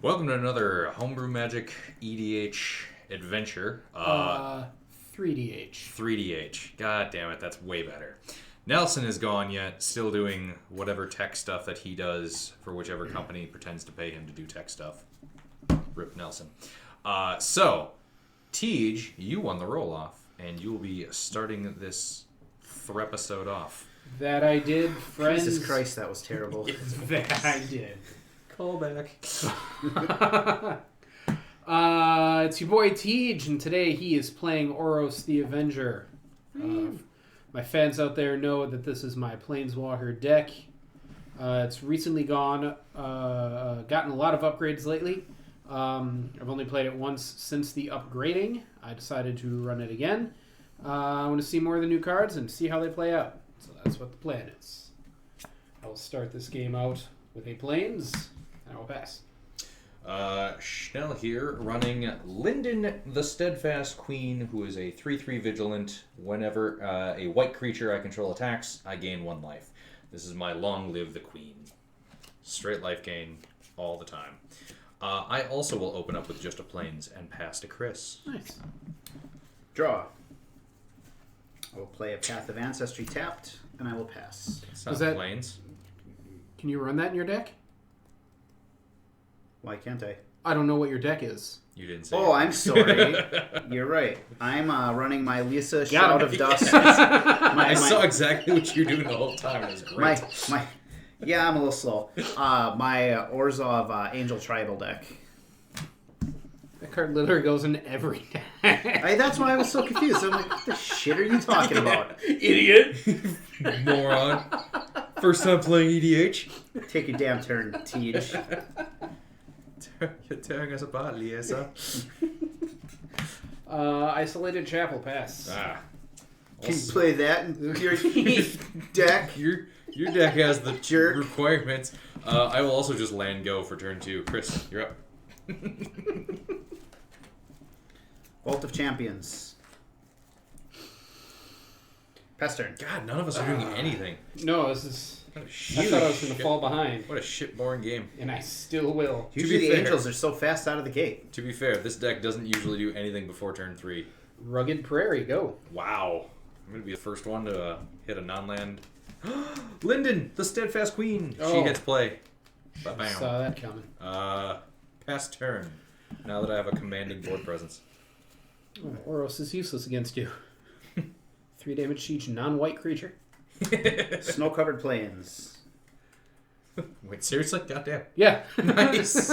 Welcome to another Homebrew Magic EDH adventure. 3DH. 3DH. God damn it, that's way better. Nelson is gone yet, still doing whatever tech stuff that he does for whichever company pretends to pay him to do tech stuff. Rip Nelson. So, Tej, you won the roll-off, and you will be starting this episode off. That I did, friends. Jesus Christ, that was terrible. That I did. Call back. It's your boy Tej, and today he is playing Oros the Avenger. My fans out there know that this is my Planeswalker deck. It's recently gotten a lot of upgrades lately. I've only played it once since the upgrading. I decided to run it again. I want to see more of the new cards and see how they play out. So that's what the plan is. I will start this game out with a Plains, and I will pass. Schnell here, running Linden, the Steadfast Queen, who is a 3/3 Vigilant. Whenever a white creature I control attacks, I gain 1 life. This is my Long Live the Queen. Straight life gain all the time. I also will open up with just a Plains and pass to Chris. Nice. Draw. I will play a Path of Ancestry tapped, and I will pass. It's not Was that- Plains. Can you run that in your deck? Why can't I? I don't know what your deck is. You didn't say Oh, it. I'm sorry. You're right. I'm running my Liesa Got Shroud him. of Dust. I saw exactly what you were doing the whole time. It was great. Yeah, I'm a little slow. My Orzhov Angel Tribal deck. That card literally goes in every deck. That's why I was so confused. I'm like, what the shit are you talking about? Idiot. Moron. First time playing EDH. Take your damn turn, Tej. You're tearing us apart, Liesa. Isolated Chapel, pass. Can you play that in your deck? Your deck has the Jerk. requirements. I will also just land go for turn 2. Chris, you're up. Vault of Champions. Pass turn. God, none of us are doing anything. No, this is... What a I thought I was going to fall behind, What a shit boring game. and I still will. Usually be the fair- Angels are so fast out of the gate. To be fair, this deck doesn't usually do anything before turn 3. Rugged Prairie, go. Wow. I'm going to be the first one to hit a non-land. Linden, the Steadfast Queen. She Oh. hits play. Ba-bam. Saw that coming. Pass turn. Now that I have a commanding board presence. Oh, Oros is useless against you. 3 damage to each non-white creature. Snow-covered plains. Wait, seriously? Goddamn. Yeah. Nice.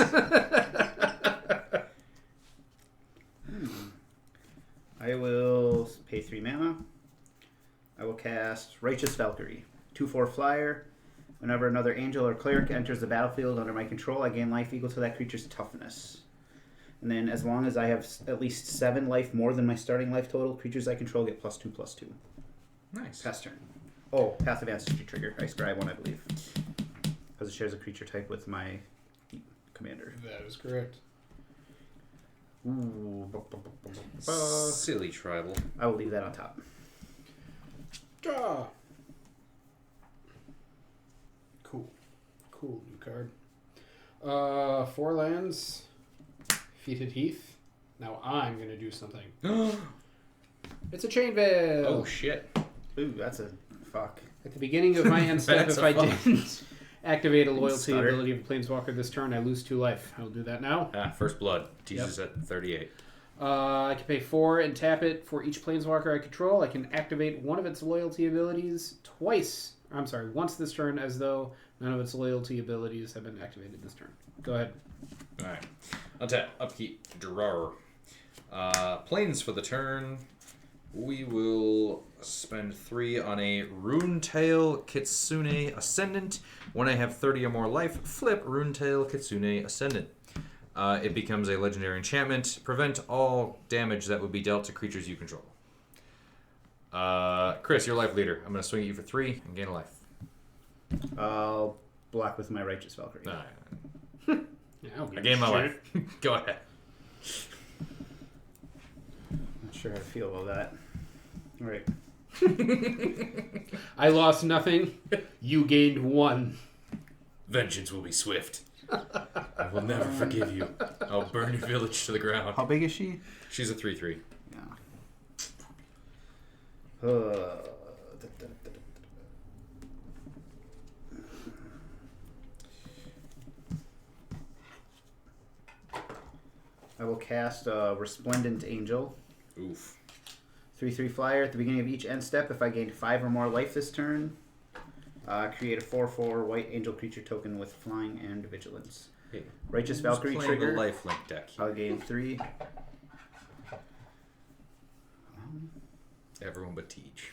I will pay 3 mana. I will cast Righteous Valkyrie. 2/4 flyer. Whenever another angel or cleric enters the battlefield under my control, I gain life equal to that creature's toughness. And then as long as I have at least 7 life more than my starting life total, creatures I control get +2/+2. Nice. Pass turn. Oh, Path of Ancestry trigger. I scribe one, I believe. Because it shares a creature type with my commander. That is correct. Ooh. Silly tribal. I will leave that on top. Draw. Cool new card. 4 lands. Defeated Heath. Now I'm going to do something. It's a Chain Veil. Oh, shit. Ooh, that's a fuck. At the beginning of my end step, That's if a I fuck. didn't activate a loyalty Stutter. ability of a Planeswalker this turn, I lose 2 life. I'll do that now. First blood. Teases at 38. I can pay 4 and tap it for each Planeswalker I control. I can activate one of its loyalty abilities once this turn, as though none of its loyalty abilities have been activated this turn. Go ahead. Alright. Untap. Upkeep. Drawer. Planes for the turn. We will spend 3 on a Runetail Kitsune Ascendant. When I have 30 or more life, flip Runetail Kitsune Ascendant. It becomes a legendary enchantment. Prevent all damage that would be dealt to creatures you control. Chris, you're life leader. I'm going to swing at you for 3 and gain a life. I'll block with my Righteous Valkyrie. Alright. Yeah, I don't I give gained a my shit. life. Go ahead. Not sure how to feel about that. All right. I lost nothing. You gained 1. Vengeance will be swift. I will never forgive you. I'll burn your village to the ground. How big is she? She's a 3/3. Yeah. I will cast Resplendent Angel. Oof. 3/3 flyer. At the beginning of each end step, if I gain 5 or more life this turn, create a 4/4 white angel creature token with flying and vigilance. Hey, Righteous Valkyrie trigger. the lifelink deck. I'll gain 3. Everyone but Teach.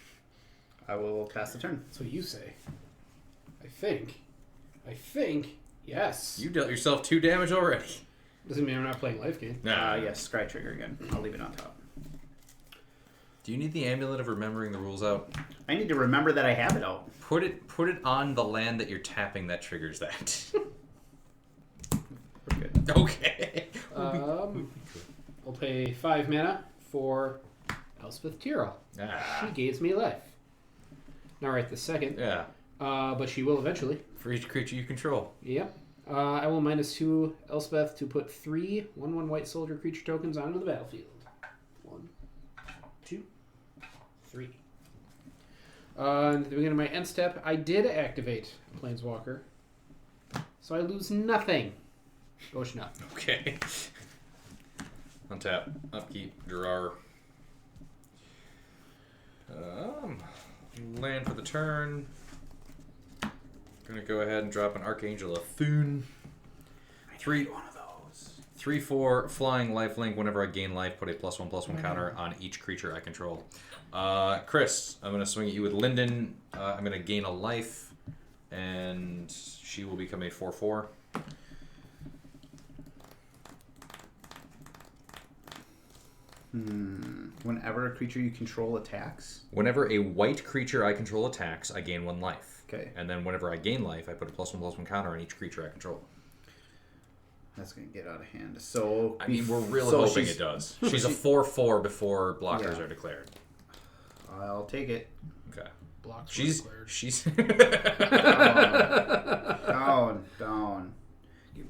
I will pass the turn. That's what you say. I think. Yes. You dealt yourself 2 damage already. Doesn't mean I'm not playing life game. Yes, scry trigger again. I'll leave it on top. Do you need the amulet of remembering the rules out? I need to remember that I have it out. Put it on the land that you're tapping that triggers that. We're good. Okay. I'll pay 5 mana for Elspeth Tyrell. She gives me life. Not right this second. Yeah. But she will eventually. For each creature you control. Yep. I will -2 Elspeth to put 3 1/1 white soldier creature tokens onto the battlefield. 1, 2, 3. At the beginning of my end step, I did activate Planeswalker. So I lose nothing. Goshna. Okay. Untap. Upkeep. Drawer. Land for the turn. Gonna go ahead and drop an Archangel of Thune. 3/4 flying lifelink. Whenever I gain life, put a +1/+1 counter on each creature I control. Chris, I'm gonna swing at you with Linden. I'm gonna gain a life, and she will become a 4/4. Whenever a creature you control attacks. Whenever a white creature I control attacks, I gain 1 life. Okay. And then whenever I gain life, I put a +1/+1 counter on each creature I control. That's going to get out of hand. So I mean, we're really hoping it does. She's a 4/4 before blockers are declared. I'll take it. Okay. Blocks She's Down.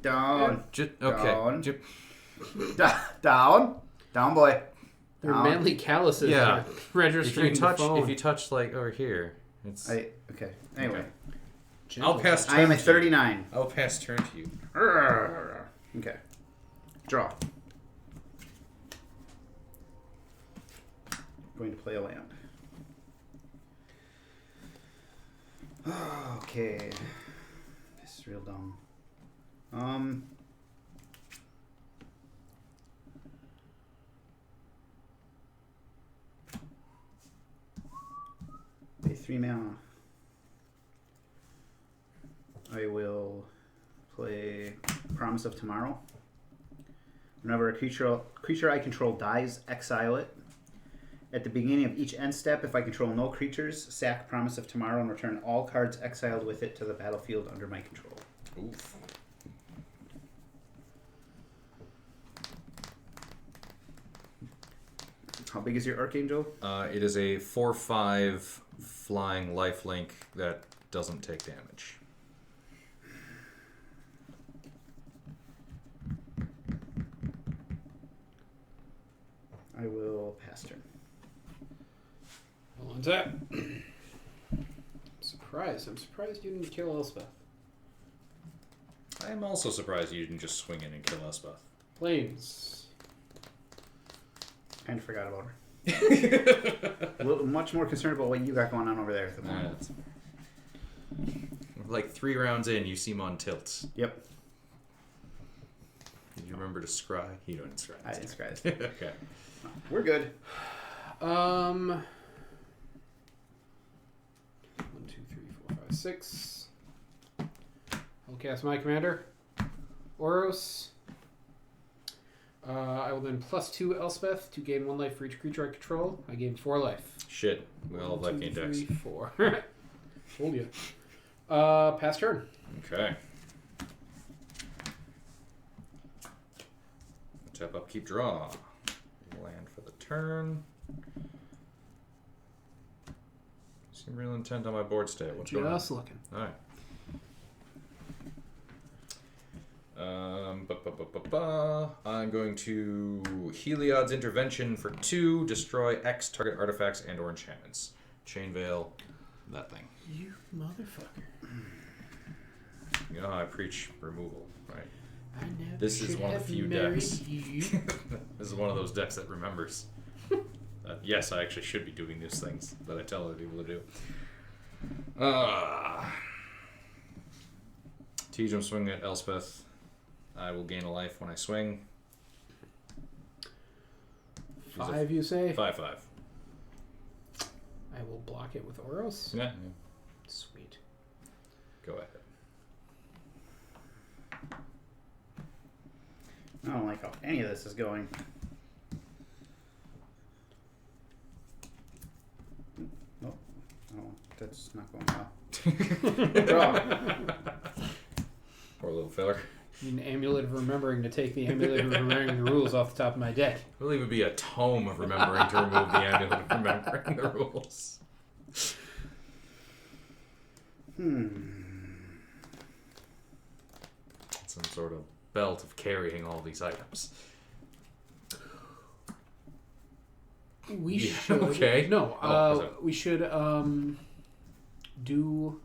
Down. okay. Down, boy. Their Down. manly calluses Yeah. are registering the phone. If you touch like over here, it's. Okay. Anyway. Okay. I'll pass. I am at turn to you. 39. I'll pass turn to you. Okay. Draw. Going to play a land. Okay. This is real dumb. Pay 3 mana. I will play Promise of Tomorrow. Whenever a creature I control dies, exile it. At the beginning of each end step, if I control no creatures, sack Promise of Tomorrow and return all cards exiled with it to the battlefield under my control. Oof. How big is your Archangel? It is a 4/5 flying lifelink that doesn't take damage. I will pass turn. Hold on tap. I'm surprised you didn't kill Elspeth. I am also surprised you didn't just swing in and kill Elspeth. Planes. Kind of forgot about her. Much more concerned about what you got going on over there at the moment. Like 3 rounds in, you seem on tilt. Yep. Did you remember to scry? You don't scry. I didn't scry. Okay. We're good. 1, 2, 3, 4, 5, 6. I'll cast my commander, Oros. I will then +2 Elspeth to gain 1 life for each creature I control. I gain 4 life. Shit. We all have life gain decks. 3, 4. Told you. Pass turn. Okay. Tap up, keep draw. Land for the turn. Seem real intent on my board state. What's going on? Just looking. Alright. I'm going to Heliod's Intervention for 2, destroy X target artifacts and or enchantments. Chain Veil, that thing. You motherfucker. You know how I preach removal, right? I never This is should one of have the few married decks. you. This is one of those decks that remembers. Yes, I actually should be doing these things that I tell other people to do. Tej, I'm swinging at Elspeth. I will gain a life when I swing. She's 5, you say? 5/5. I will block it with Oros. Yeah. Sweet. Go ahead. I don't like how any of this is going. Nope. Oh, that's not going well. Draw. Poor little filler. Need an amulet of remembering to take the amulet of remembering the rules off the top of my deck. I believe it would be a tome of remembering to remove the amulet of remembering the rules. Some sort of belt of carrying all these items. We Yeah, should. okay. No, Oh, we should do.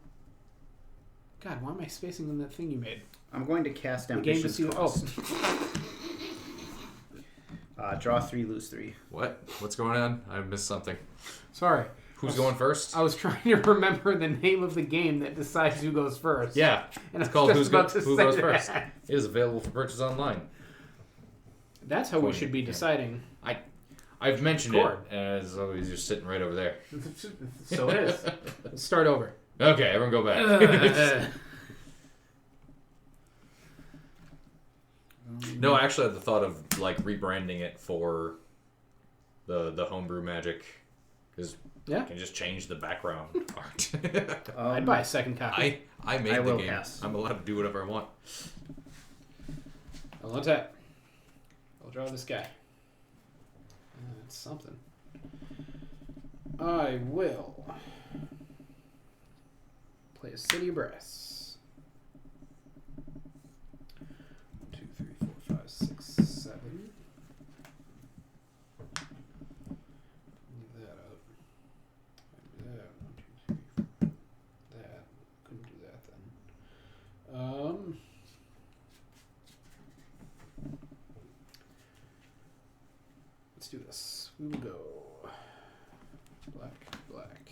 God, why am I spacing on that thing you made? I'm going to cast The game to Ambitious see. Cost. Oh, Draw 3, lose 3. What? What's going on? I missed something. sorry. Who's going first? I was trying to remember the name of the game that decides who goes first. Yeah. and It's called Who about to Goes say First. that. It is available for purchase online. That's how we should be deciding. I've mentioned Score. it as always. You're sitting right over there. So it is. Let's start over. Okay, everyone go back. No, I actually had the thought of like rebranding it for the homebrew magic because Yeah. you can just change the background art. I'd buy a second copy. I made I the will game. pass. I'm allowed to do whatever I want. I'll untap. I'll draw this guy. That's something. I will play a City of Brass. 1, 2, 3, 4, 5, 6, 7. Leave that up. Do that. 1, 2, 3, 4. That. Couldn't do that then. Let's do this. We will go black, black.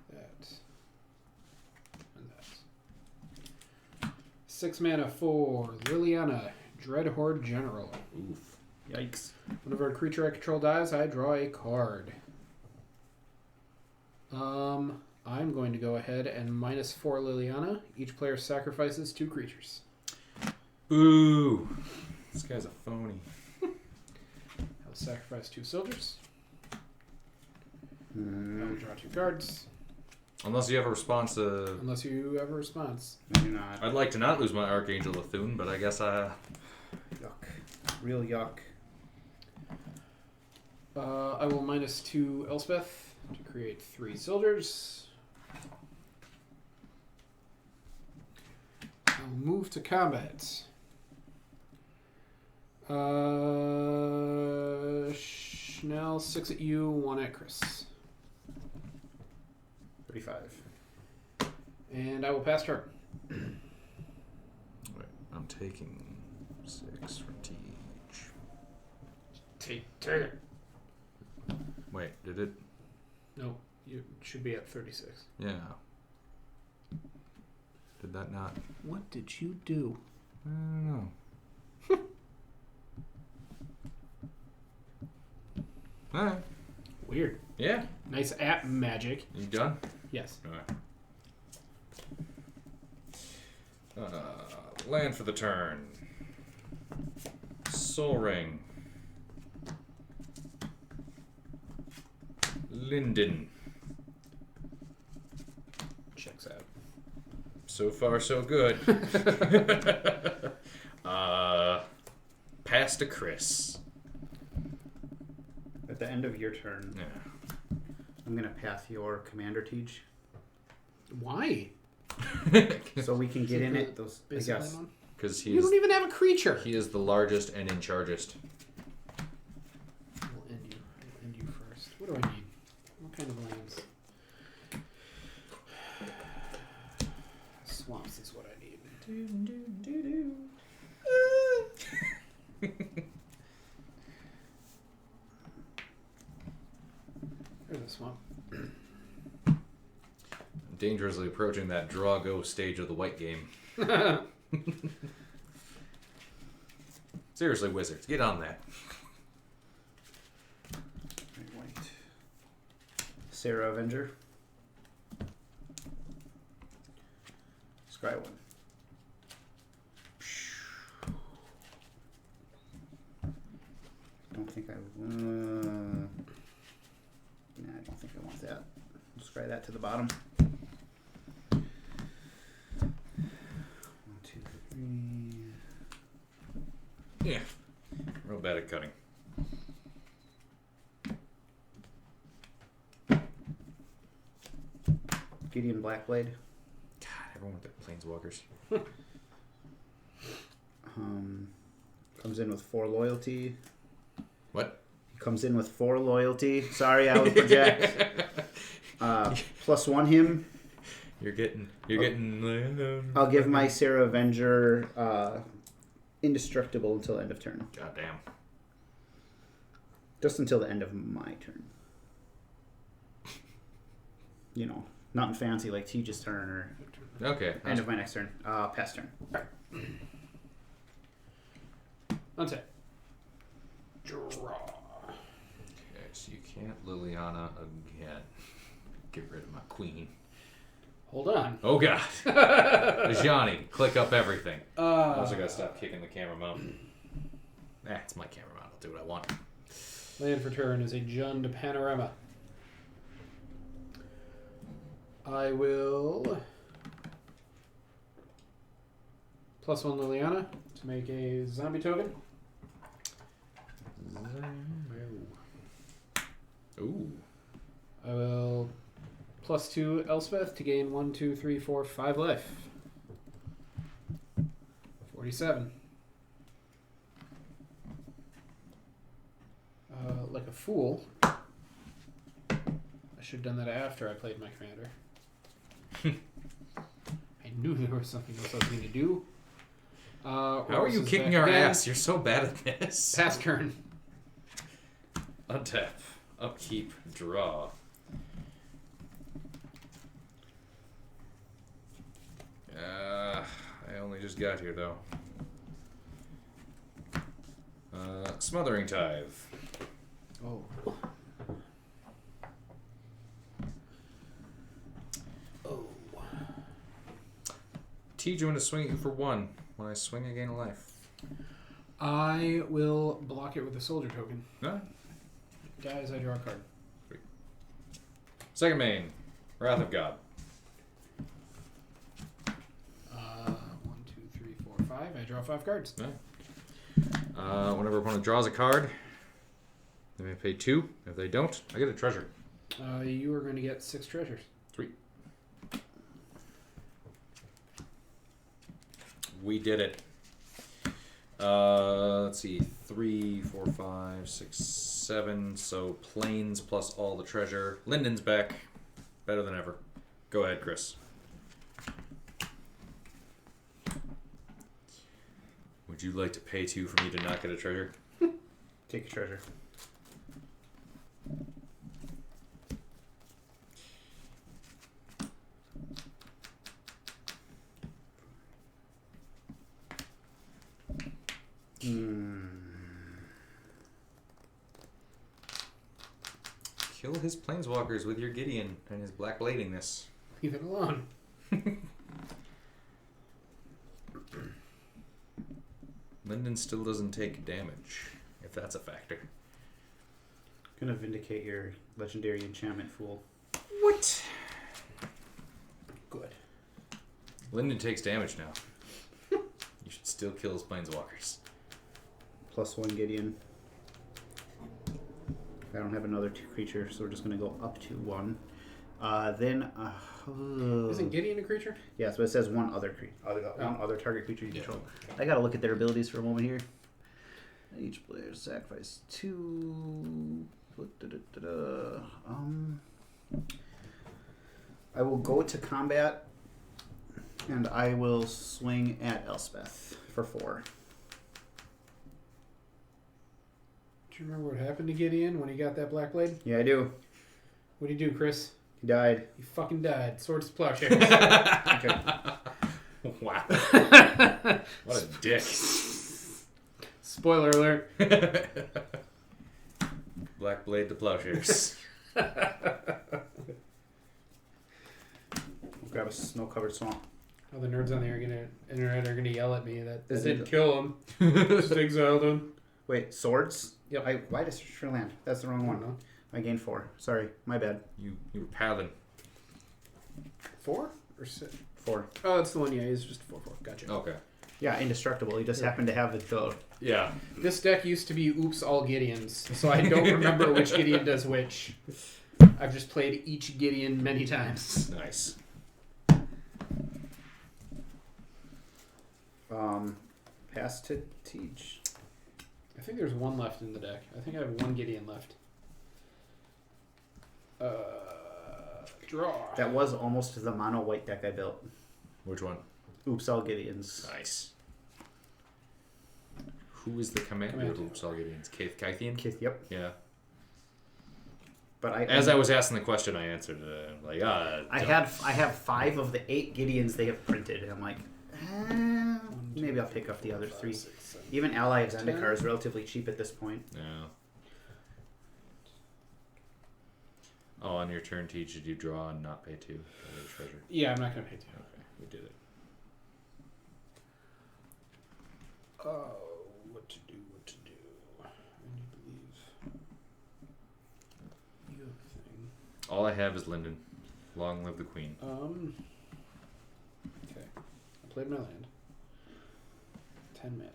That. And that. 6 mana for Liliana, Dreadhorde General. Oof. Yikes. Whenever a creature I control dies, I draw a card. I'm going to go ahead and -4 Liliana. Each player sacrifices 2 creatures. Boo. This guy's a phony. I'll sacrifice 2 soldiers. I will Mm, draw 2 cards. Unless you have a response to... Unless you have a response. maybe not. I'd like to not lose my Archangel Athun, but I guess I... Yuck. Real yuck. I will -2 Elspeth to create 3 soldiers. I'll move to combat. Schnell, 6 at you, 1 at Chris. 35. And I will pass turn. Wait, I'm taking 6 for Tej. Take it. Wait, did it? No, you should be at 36. Yeah. Did that not? What did you do? I don't know. Alright. Weird. Yeah. Nice app magic. You done? Yes. Alright. Land for the turn. Soul Ring. Linden. Checks out. So far, so good. Pass to Chris. At the end of your turn, Yeah. I'm going to pass your commander, Tej. Why? So we can get in it. Those, I Basically guess. one. Because You don't even have a creature. he is the largest and in chargest. We'll end you first. What do I need? What kind of lands? Swamps is what I need. There's a swamp. Dangerously approaching that draw go stage of the white game. Seriously, Wizards, get on that. White. Sarah Avenger. Scry one. Don't think I. Nah, I don't think I want that. Scry that to the bottom. 1, 2, 3. Yeah. Real bad at cutting. Gideon Blackblade. God, everyone with their planeswalkers. Comes in with 4 loyalty. What? Comes in with 4 loyalty. Sorry, I was project. +1 him. You're getting. I'll give my Sarah Avenger indestructible until end of turn. Goddamn. Just until the end of my turn. You know, nothing fancy like Teach's turn or Okay. end of my next turn. Pass turn. Untap. Draw. Okay, so you can't Liliana again. Get rid of my queen. Hold on. Oh god. Johnny, click up everything. I also gotta stop kicking the camera mount. It's my camera mount. I'll do what I want. Land for turn is a Jund Panorama. I will +1 Liliana to make a zombie token. Ooh. I will +2 Elspeth to gain 1, 2, 3, 4, 5 life. 47. Like a fool. I should have done that after I played my commander. I knew there was something else I was going to do. How are you kicking our ass? You're so bad at this. Pass turn. Untap. Upkeep. Draw. I only just got here though. Smothering Tithe. Oh. Oh. T, you want to swing it for 1. When I swing, I gain a life. I will block it with a soldier token. No. Guys, I draw a card. Second main. Wrath of God. 1, 2, 3, 4, 5. I draw 5 cards. No. Whenever opponent draws a card, they may pay 2. If they don't, I get a treasure. You are going to get 6 treasures. 3. We did it. Let's see. 3, 4, 5, 6, 7. So planes plus all the treasure. Linden's back. Better than ever. Go ahead, Chris. Would you like to pay 2 for me to not get a treasure? Take a treasure. Kill his planeswalkers with your Gideon and his black bladingness. Leave it alone. Linden still doesn't take damage, if that's a factor. Gonna vindicate your legendary enchantment, fool. What? Good. Linden takes damage now. You should still kill his planeswalkers. +1 Gideon. I don't have another 2 creature, so we're just gonna go up to 1. Isn't Gideon a creature? Yeah, so it says one other one other target creature you control. I gotta look at their abilities for a moment here. Each player sacrifice 2. I will go to combat, and I will swing at Elspeth for 4. Do you remember what happened to Gideon when he got that black blade? Yeah, I do. What did he do, Chris? He died. He fucking died. Swords to plowshares. Okay. Wow. What a dick. Spoiler alert. Black blade to plowshares. Grab a snow-covered swamp. All the nerds on the internet are gonna yell at me that Is didn't it- kill him. Just exiled him. Wait, swords? Yep. Why did I search for land? That's the wrong one. No. I gained 4. Sorry, my bad. You were paddling. 4 or 6? 4. Oh, it's the one. Yeah, he's just 4/4. Gotcha. Okay. Yeah, indestructible. He just happened to have the Yeah. This deck used to be Oops All Gideons, so I don't remember which Gideon does which. I've just played each Gideon many times. Nice. pass to teach. I think there's one left in the deck. I think I have one Gideon left. Draw. That was almost the mono white deck I built. Which one? Oops, all Gideons. Nice. Who is the commander of Oops All Gideons? Kythian? Yep. Yeah. But As I was asking the question, I answered it. Like, I have 5 of the 8 Gideons they have printed, and I'm like, maybe I'll pick up the other 3. 6, 7. Even Ally of Zendikar is relatively cheap at this point. Yeah. Oh, on your turn, Teach, did you draw and not pay 2? Get a treasure. Yeah, I'm not gonna pay 2. Okay, we did it. What to do? I need to leave. You have a thing. All I have is Linden. Long live the Queen. Okay. I played my land. 10 mana.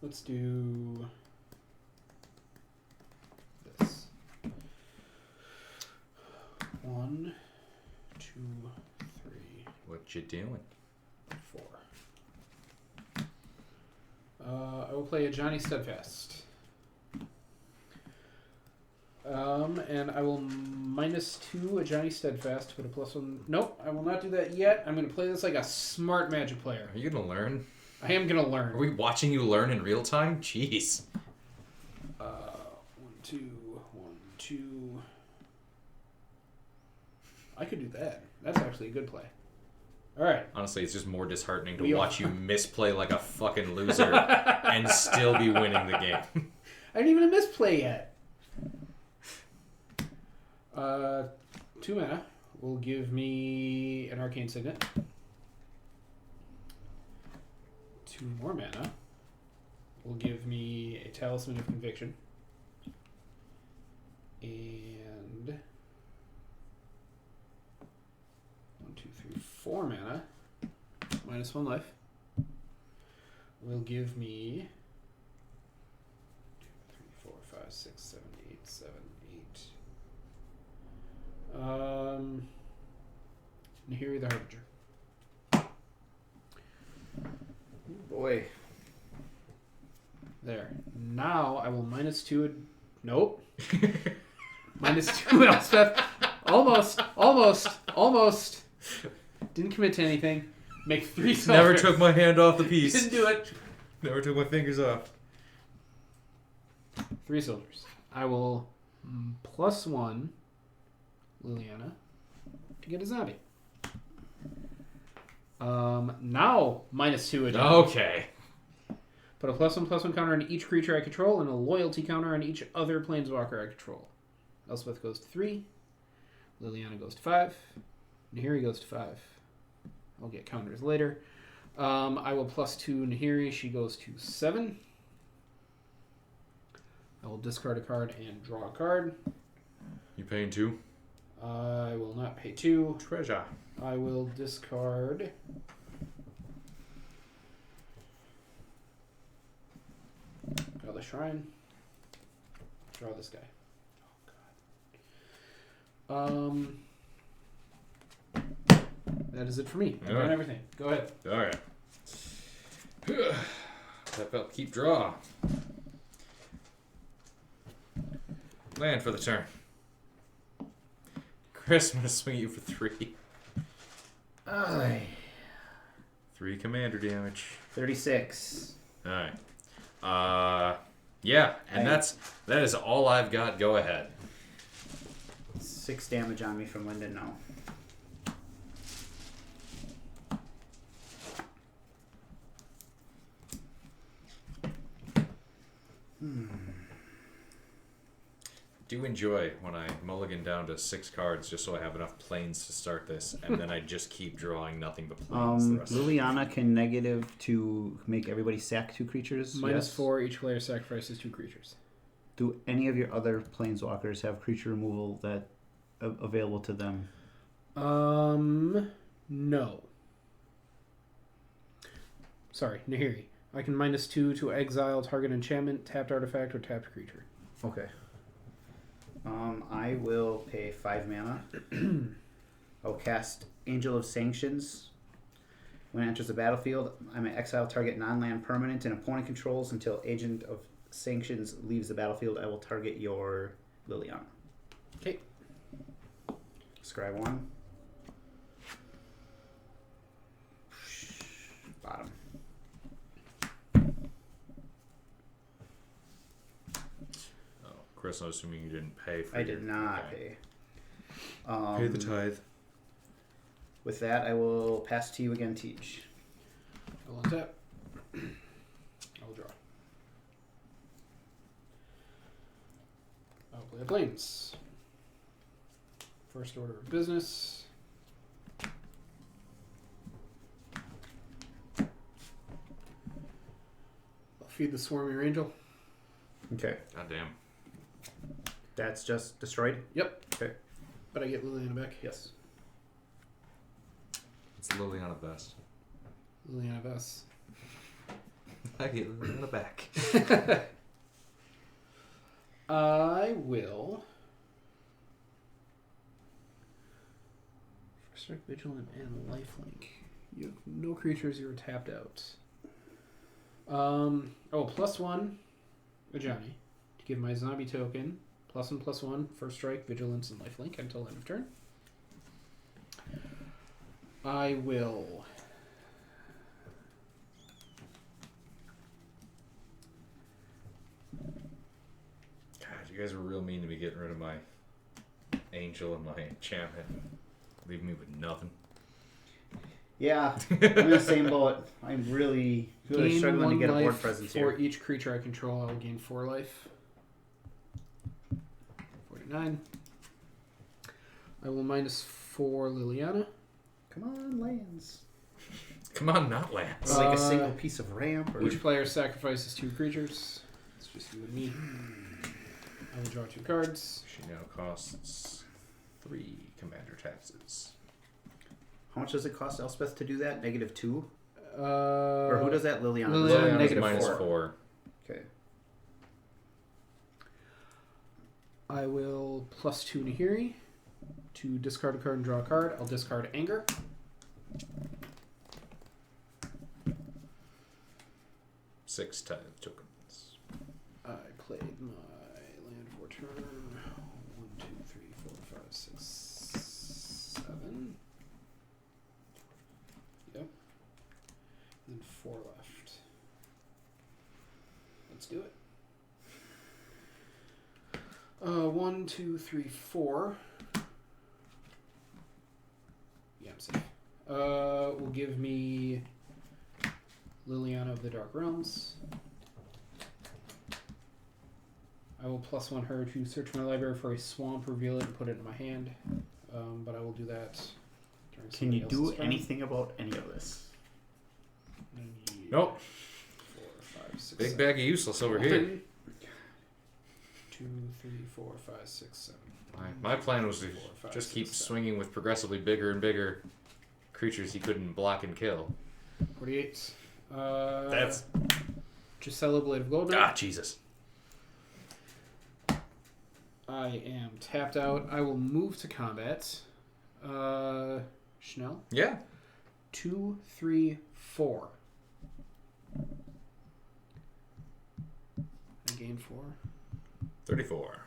Let's do this. 1, 2, 3, What you doing? 4. I will play a Johnny Steadfast. And I will -2 a Johnny Steadfast to put a +1. Nope, I will not do that yet. I'm going to play this like a smart Magic player. Are you going to learn? I am going to learn. Are we watching you learn in real time? Jeez. 1, 2, 1, 2. I could do that. That's actually a good play. All right. Honestly, it's just more disheartening to We watch you misplay like a fucking loser and still be winning the game. I didn't even misplay yet. 2 mana will give me an Arcane Signet. 2 more mana will give me a Talisman of Conviction. And 1, 2, 3, 4 mana, -1 life, will give me 2, 3, 4, 5, 6, 7, 8, 7, 8. Nahiri the Harbinger. Boy. There. Now I will -2 it. Nope. -2 Elspeth. Almost. Didn't commit to anything. Make 3 soldiers. Never took my hand off the piece. Didn't do it. Never took my fingers off. 3 soldiers. I will +1 Liliana to get a zombie. Now -2 again. Okay. Put a +1/+1 counter on each creature I control and a loyalty counter on each other planeswalker I control. Elspeth goes to 3. Liliana goes to 5. Nahiri goes to 5. I'll get counters later. I will +2 Nahiri. She goes to 7. I will discard a card and draw a card. You paying 2? I will not pay 2. Treasure. I will discard shrine. Draw this guy. Oh god. That is it for me. I've done everything. Go ahead. All right. Tap up, keep draw. Land for the turn. Chris, I'm gonna swing you for 3. Aye. 3 commander damage. 36. All right. Yeah, and that is all I've got. Go ahead. 6 damage on me from Linden now. Do enjoy when I mulligan down to 6 cards just so I have enough planes to start this, and then I just keep drawing nothing but planes the rest of the Liliana can negative to make everybody sack 2 creatures. -4. Each player sacrifices 2 creatures. Do any of your other planeswalkers have creature removal that available to them? No. Sorry, Nahiri. I can -2 to exile target enchantment, tapped artifact, or tapped creature. Okay. I will pay 5 mana. I'll cast Angel of Sanctions. When it enters the battlefield, I may exile target non-land permanent and opponent controls until Agent of Sanctions leaves the battlefield. I will target your Liliana. Okay. Scry 1. Bottom. Chris, I'm assuming you didn't pay for I did not okay. pay. Pay the tithe. With that, I will pass to you again, Teach. I will untap. I will draw. I'll play a planes. First order of business. I'll feed the Swarmier Angel. Okay. Goddamn. That's just destroyed? Yep. Okay. But I get Liliana back. Yes. It's Liliana best. Liliana Vess. I get Liliana back. I will. First strike, vigilant, and lifelink. You have no creatures. You are tapped out. +1, Ajani, to give my zombie token +1/+1, first strike, vigilance, and lifelink until end of turn. I will. God, you guys were real mean to me getting rid of my angel and my enchantment. Leaving me with nothing. Yeah, I'm in the same boat. I'm really Gain struggling to 1 get a board life presence for here. each creature I control. I will gain 4 life. 49. I will -4 Liliana. Come on, lands. Come on, not lands. It's like a single piece of ramp. Or... Each player sacrifices 2 creatures. It's just you and me. I will draw 2 cards. She now costs 3 commander taxes. How much does it cost Elspeth to do that? -2? Or Or who does that? Liliana. Liliana. Liliana's -4. -4. Okay. I will +2 Nahiri to discard a card and draw a card. I'll discard Anger. Six tokens. I played my land for turn. 1, 2, 3, 4, 5, 6, 7. Yep. And then 4 left. Let's do it. 1, 2, 3, 4. Yeah, I'm safe. Will give me Liliana of the Dark Realms. I will +1 her to search my library for a swamp, reveal it, and put it in my hand. But I will do that during Can you somebody do else's turn. anything about any of this? Nope. 4, 5, 6, Big 7. bag of useless over here. 2, 3, 4, 5, 6, 7. My plan was to 4, 5, just 6, keep 7. swinging with progressively bigger and bigger creatures he couldn't block and kill. 48. That's Gisela, Blade of Gold. ah Jesus. I am tapped out. I will move to combat. Schnell? Yeah. 2, 3, 4. I gain 4. 34.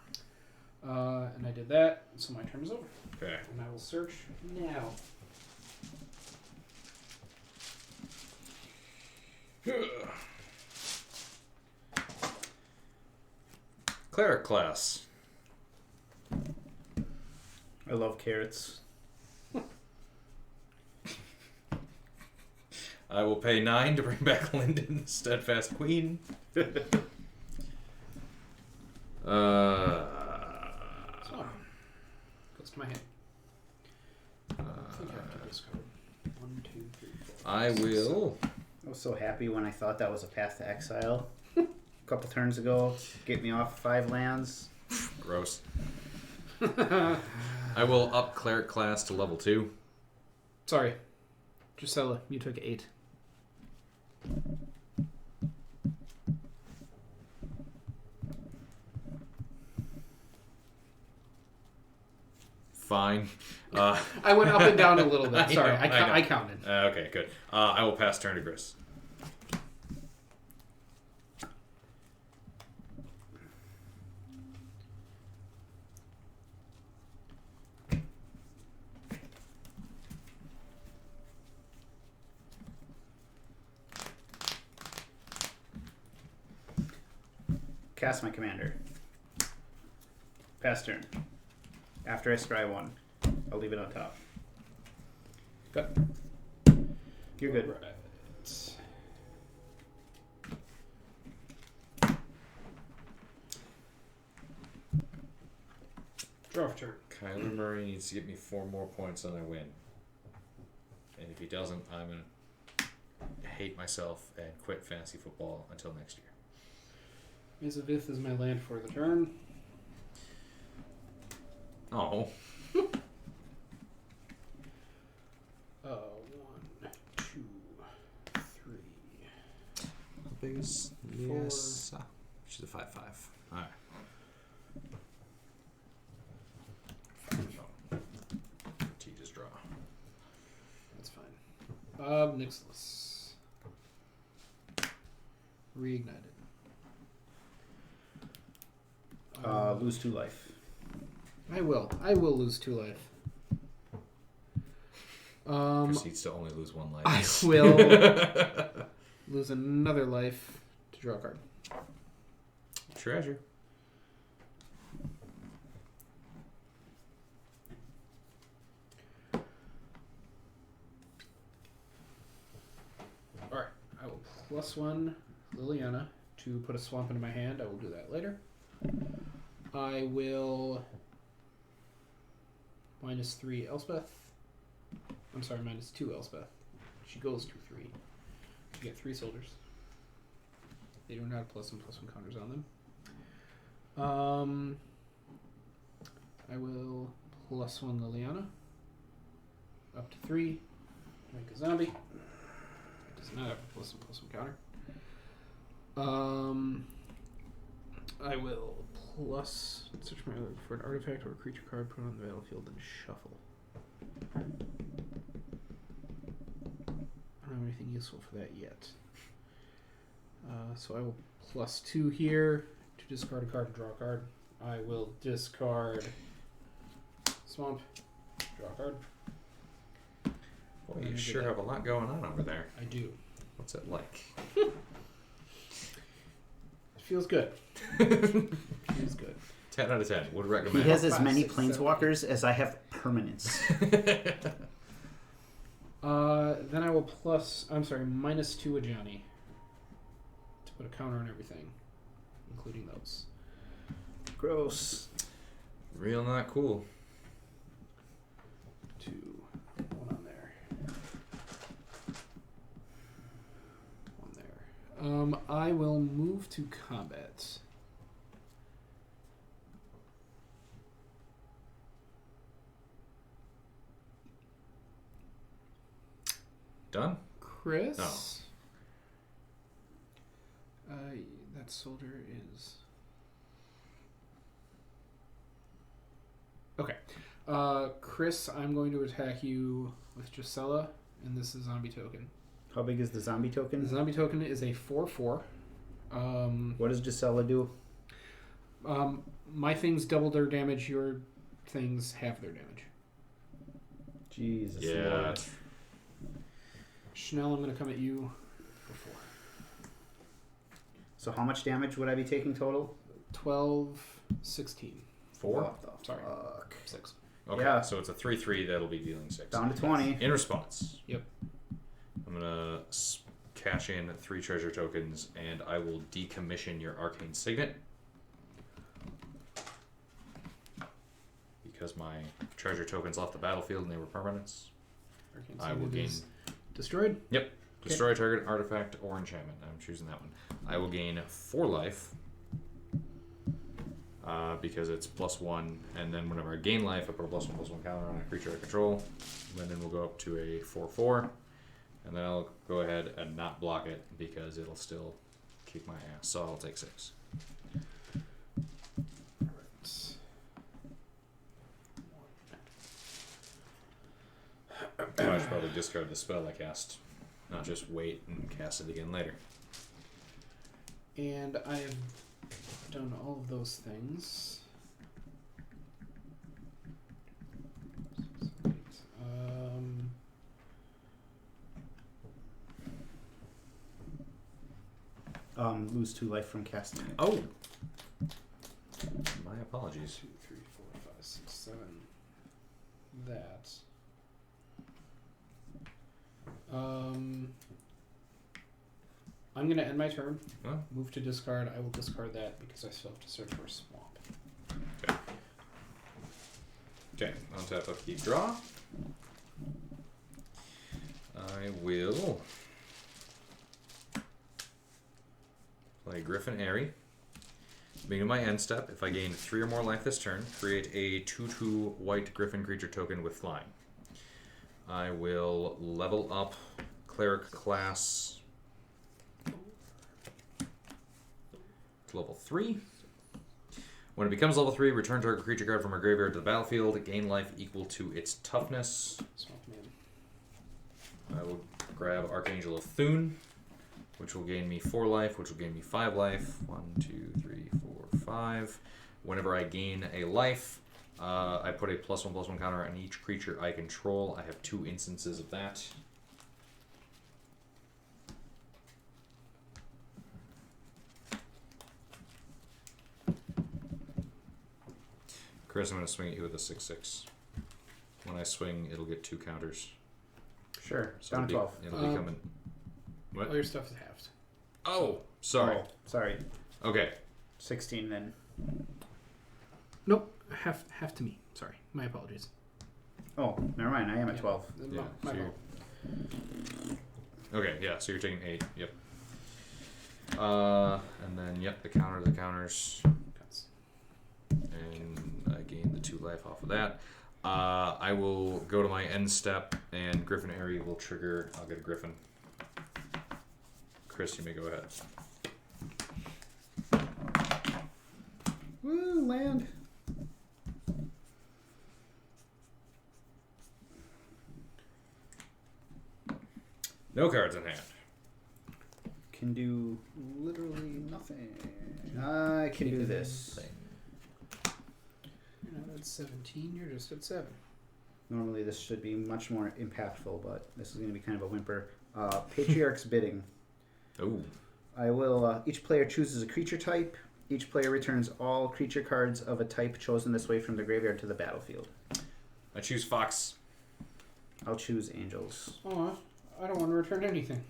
And I did that, so my turn is over. Okay. And I will search now. Cleric class. I love carrots. I will pay 9 to bring back Linden, Steadfast Queen. So, goes to my hand. I think I have to discard 1, 2, 3, 4. I will. I was so happy when I thought that was a path to exile. A couple turns ago, get me off 5 lands. Gross. I will up cleric class to level 2. Sorry. Drusilla, you took 8. Fine. I went up and down a little bit. Sorry, I know. I counted. Okay, good. I will pass turn to Gris. Cast my commander. Pass turn. After I scry 1, I'll leave it on top. Good. You're good. Right. Draw for turn. Kyler Murray needs to get me 4 more points and I win. And if he doesn't, I'm going to hate myself and quit fantasy football until next year. Mizavith is my land for the turn. Oh. 1, 2, 3. How big is Liesa? She's a 5/5. Alright. T just draw. That's fine. Nixless. Reignited. Lose 2 life. I will. I will lose 2 life. Proceeds to only lose 1 life. I will lose another life to draw a card. Treasure. Alright. I will +1 Liliana to put a swamp into my hand. I will do that later. I will -3 Elspeth. I'm sorry, -2 Elspeth. She goes to 3. You get 3 soldiers. They don't have +1/+1 counters on them. I will +1 Liliana. Up to 3. Make a zombie. It does not have a +1/+1 counter. I will search my other for an artifact or a creature card, put it on the battlefield, then shuffle. I don't have anything useful for that yet. So I will +2 here to discard a card and draw a card. I will discard Swamp, draw a card. Boy, you sure have a lot going on over there. I do. What's it like? It feels good. Feels good. 10 out of 10. Would recommend. He has as 5, many 6, 7, planeswalkers as I have permanents. Then I will -2 a Johnny to put a counter on everything, including those. Gross. Real not cool. 2, 1 on there. 1 there. I will move to combat. Done? Chris? Oh. That soldier is Okay. Chris, I'm going to attack you with Gisela, and this is a zombie token. How big is the zombie The token? zombie token is a 4/4. What does Gisela do? My things double their damage. Your things half their damage. Jesus Yeah. Lord. Chanel, I'm going to come at you for 4. So how much damage would I be taking total? 12, 16. 4? What the Sorry. fuck? 6. Okay, Yeah. so it's a 3/3 that'll be dealing 6. Down to 20. In response, Yep. I'm gonna cash in 3 treasure tokens, and I will decommission your arcane signet because my treasure tokens left the battlefield and they were permanents. Arcane I will Signet gain. is destroyed. Yep. Destroy target artifact or enchantment. I'm choosing that one. I will gain 4 life because it's +1, and then whenever I gain life, I put a +1/+1 counter on a creature I control. Linden will go up to a 4/4, and then I'll go ahead and not block it because it'll still kick my ass. So I'll take 6. I should probably discard the spell I cast, not just wait and cast it again later. And I have done all of those things. Lose 2 life from casting it. Oh! My apologies. 2, 3, 4, 5, 6, 7. That. I'm gonna end my turn. Huh? Move to discard. I will discard that because I still have to search for a swamp. Okay, on tap, upkeep, draw. I will play Griffin Airy. Beginning of my end step, if I gain 3 or more life this turn, create a 2/2 white Griffin creature token with flying. I will level up Cleric class to level 3. When it becomes level 3, return target creature card from our graveyard to the battlefield. Gain life equal to its toughness. Swamp man. I will grab Archangel of Thune, which will gain me 4 life, which will gain me 5 life. 1, 2, 3, 4, 5. Whenever I gain a life, I put a +1/+1 counter on each creature I control. I have 2 instances of that. Chris, I'm going to swing at you with a 6/6. When I swing, it'll get 2 counters. Sure. So Down to 12. It'll be coming. What? All your stuff is halved. Oh, sorry. Oh, sorry. Okay. 16 then. Nope. Half to me. Sorry. My apologies. Oh, never mind. I am at 12. Yeah, My so fault. Okay, yeah, so you're taking 8. Yep. And then, yep, the counters. And I gain the 2 life off of that. I will go to my end step, and Griffin Airy will trigger. I'll get a Griffin. Chris, you may go ahead. Woo, land. No cards in hand. Can do literally nothing. I can do this. You're not at 17. You're just at 7. Normally this should be much more impactful, but this is going to be kind of a whimper. Patriarch's Bidding. Oh. I will. Each player chooses a creature type. Each player returns all creature cards of a type chosen this way from the graveyard to the battlefield. I choose Fox. I'll choose Angels. Oh, I don't want to return anything.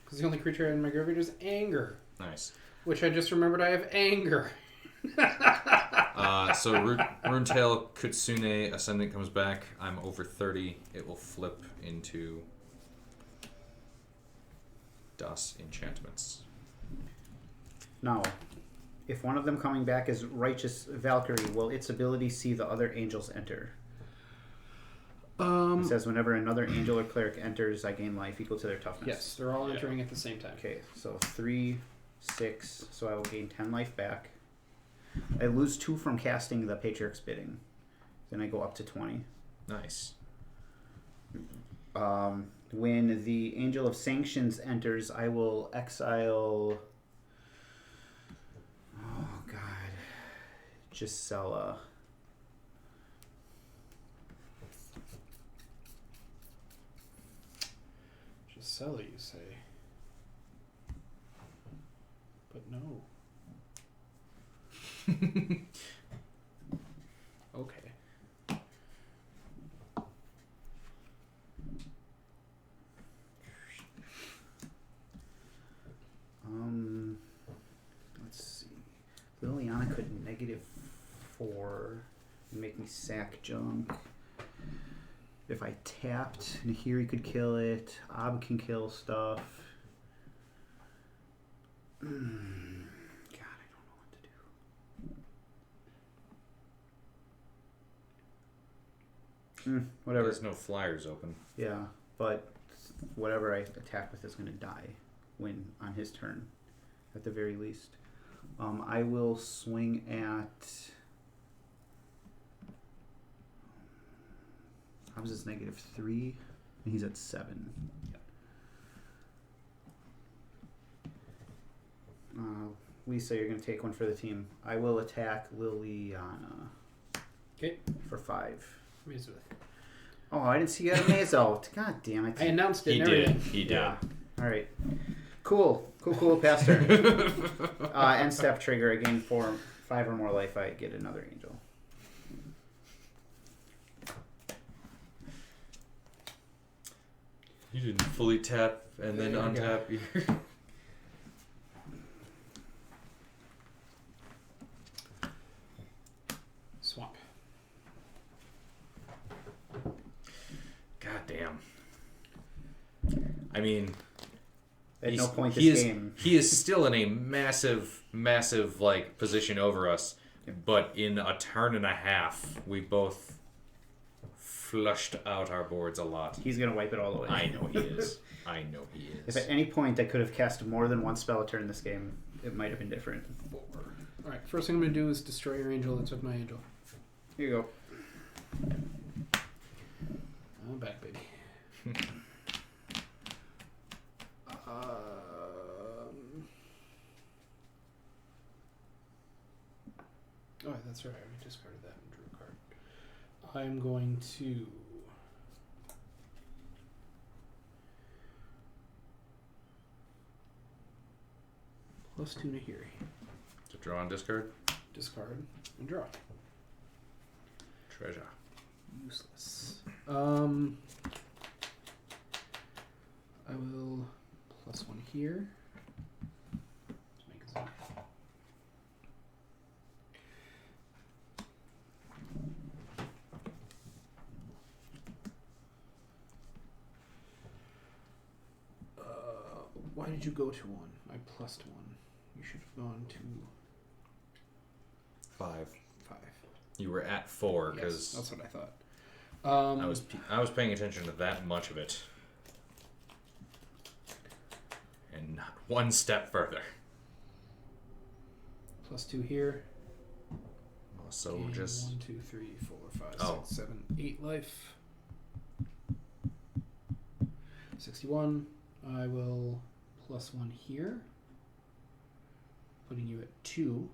Because the only creature in my graveyard is Anger. Nice. Which I just remembered I have Anger. So Runetail Kitsune Ascendant comes back. I'm over 30. It will flip into Das Enchantments. Now, if one of them coming back is Righteous Valkyrie, will its ability see the other angels enter? It says whenever another angel or cleric enters, I gain life equal to their toughness. Yes, they're all entering at the same time. Okay, so 3, 6, so I will gain 10 life back. I lose 2 from casting the Patriarch's Bidding. Then I go up to 20. Nice. When the Angel of Sanctions enters, I will exile... Oh, God. Gisela. Gisela, you say? But no. Okay. Let's see. Liliana could -4 and make me sack junk. If I tapped, Nahiri could kill it. Ab can kill stuff. God, I don't know what to do. Whatever. There's no flyers open. Yeah, but whatever I attack with is going to die when on his turn, at the very least. I will swing at... Hobbs is -3, and he's at 7. Liesa, you're going to take one for the team. I will attack Liliana. Okay. For 5. Maze with. Oh, I didn't see you had a maze out. God damn it. I announced it He and did. everything. He did. Yeah. All right. Cool. Pass turn. End step trigger. I gain 5 or more life. I get another angel. You didn't fully tap and then There we go. untap your... Swamp. God damn. I mean... At no point he this is, game. He is still in a massive, like, position over us. But in a turn and a half, we both flushed out our boards a lot. He's going to wipe it all away. I know he is. If at any point I could have cast more than one spell a turn this game, it might have been different. 4. Alright, first thing I'm going to do is destroy your angel that took my angel. Here you go. I'm back, baby. Oh, that's right. I discarded that and drew a card. I'm going to... +2 Nahiri. To draw and discard. Discard and draw. Treasure. Useless. I will +1 here. Let's make a 0. Why did you go to 1? I +1. You should have gone to 5. 5. You were at 4 Yes, because that's what I thought. I was paying attention to that much of it, and not one step further. +2 here. So Gain just 1, 2, 3, 4, 5, Oh. 6, 7, 8 life. 61. I will +1 here, putting you at 2.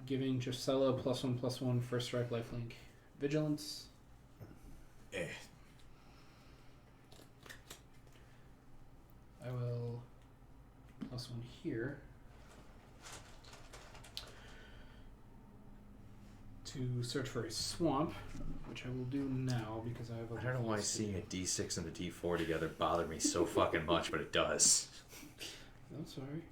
Giving Gisela +1/+1 first strike, lifelink, vigilance. eh. I will +1 here to search for a swamp, which I will do now because I have a... I don't know why seeing a D6 and a D4 together bother me so fucking much, but it does. I'm sorry.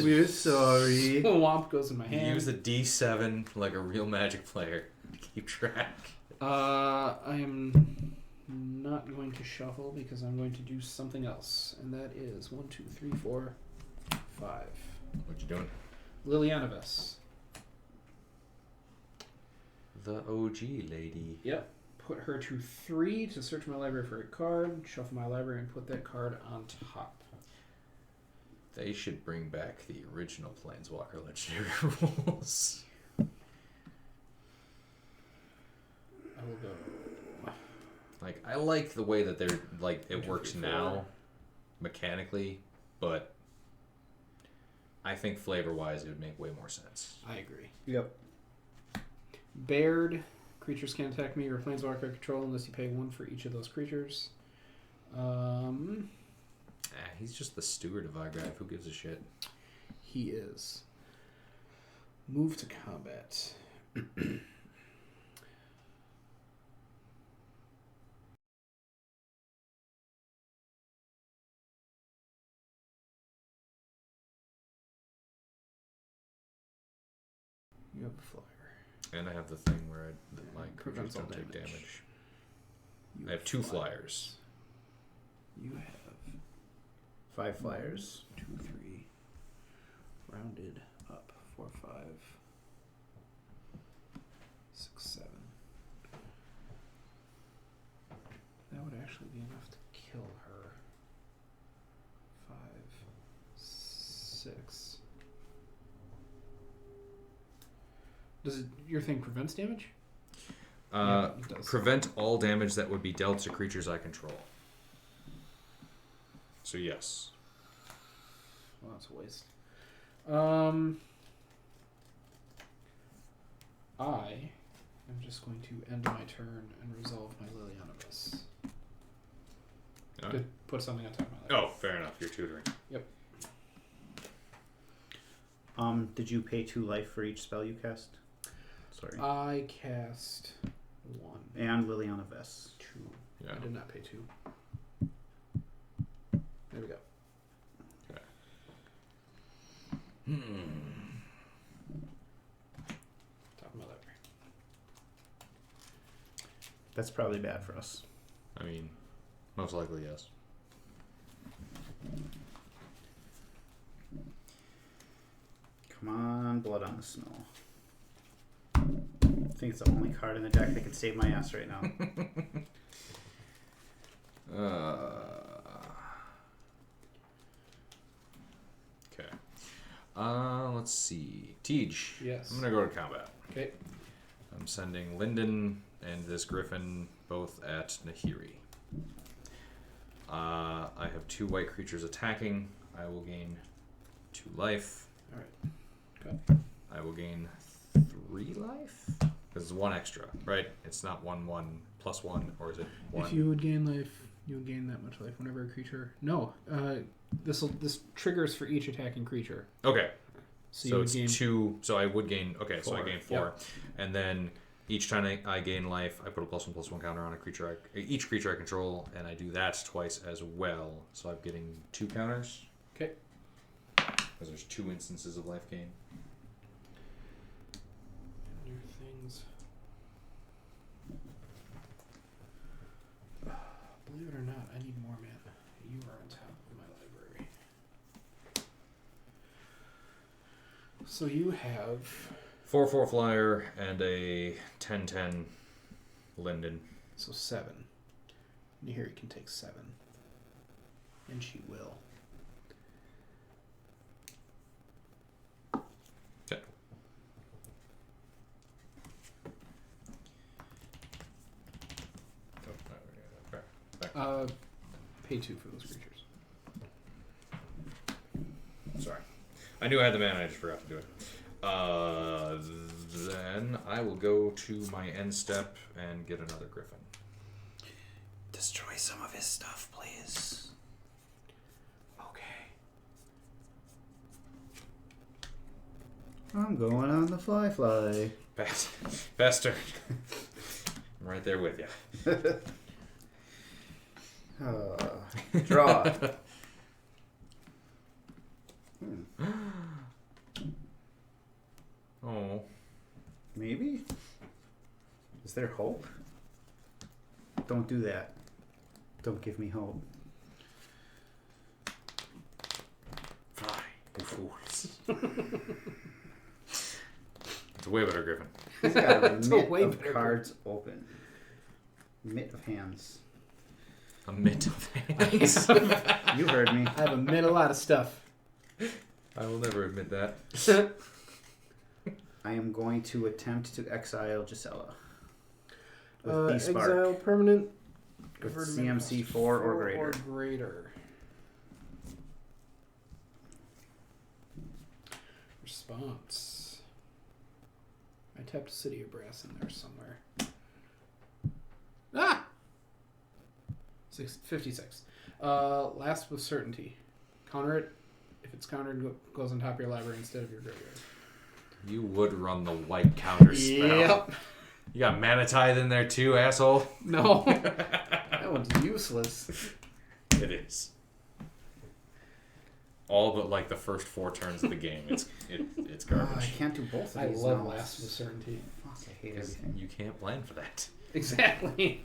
We're sorry. Swamp goes in my You hand. use the D7 like a real Magic player to keep track. I am not going to shuffle because I'm going to do something else, and that is 1, 2, 3, 4, 5. What you doing? Lilianavis. The OG lady. Yep. Put her to 3 to search my library for a card, shuffle my library, and put that card on top. They should bring back the original Planeswalker legendary rules. I will go. Like, I like the way that they're like it works now, mechanically, but I think flavor-wise, it would make way more sense. I agree. Yep. Baird. Creatures can't attack me or Planeswalker I control unless you pay 1 for each of those creatures. He's just the steward of Archive. Who gives a shit? He is. Move to combat. You have a flyer. And I have the thing where my Prevents creatures all don't take damage. damage. You I have 2 flyers. You have 5 flyers. 2, 3. Rounded up. 4, 5. 6, 7. That would actually be enough to kill her. 5, 6. Does it, your thing prevents damage? Yeah, it does. Prevent all damage that would be dealt to creatures I control. So yes. Well, that's a waste. I am just going to end my turn and resolve my Liliana. To put something on top of my life. Oh, fair enough. You're tutoring. Yep. Did you pay 2 life for each spell you cast? Sorry. I cast 1. And Liliana Vess. 2. Yeah. I did not pay 2. There we go. Okay. Top of my library. That's probably bad for us. I mean, most likely yes. Come on, Blood on the Snow. I think it's the only card in the deck that can save my ass right now. Okay. Let's see. Tej. Yes. I'm gonna go to combat. Okay. I'm sending Linden and this Griffin both at Nahiri. I have 2 white creatures attacking. I will gain 2 life. Alright. Good. I will gain 3 life? Because it's 1 extra, right? It's not 1, 1 plus 1, or is it 1? If you would gain life, you would gain that much life whenever a creature. No. This triggers for each attacking creature. Okay. So So you it's would gain 2. So I would gain. Okay, so I 4. gain 4, and then each time I gain life, I put a +1/+1 counter on a creature. Each creature I control, and I do that twice as well. So I'm getting 2 counters. Okay. Because there's 2 instances of life gain. Your things. Believe it or not, I need more mana. You are on top of my library. So you have 4/4 flyer and a 10/10 Linden. 7. Nahiri can take 7. And she will. Okay. Pay 2 for those creatures. Sorry. I knew I had the mana, I just forgot to do it. Then I will go to my end step and get another Griffin. Destroy some of his stuff, please. Okay. I'm going on the fly. Bastard. I'm right there with you. Draw. Oh. Maybe? Is there hope? Don't do that. Don't give me hope. Fly, you fools. It's a way better Griffin. He's got a It's a mitt way of better cards open. Mitt of hands. A mitt of hands. You heard me. I have a lot of stuff. I will never admit that. I am going to attempt to exile Gisela. With B Spark. Exile permanent. With Convert CMC 4 or greater. Or greater. Response. I tapped a City of Brass in there somewhere. Ah! 56. Last with certainty. Counter it. If it's countered, goes on top of your library instead of your graveyard. You would run the white counter spell. Yep. You got Mana Tithe in there too, asshole. No. That one's useless. It is. All but like the first 4 turns of the game. It's I garbage. can't do both of I these love now. Last with certainty. Fuck, I hate Because everything. you can't plan for that. Exactly.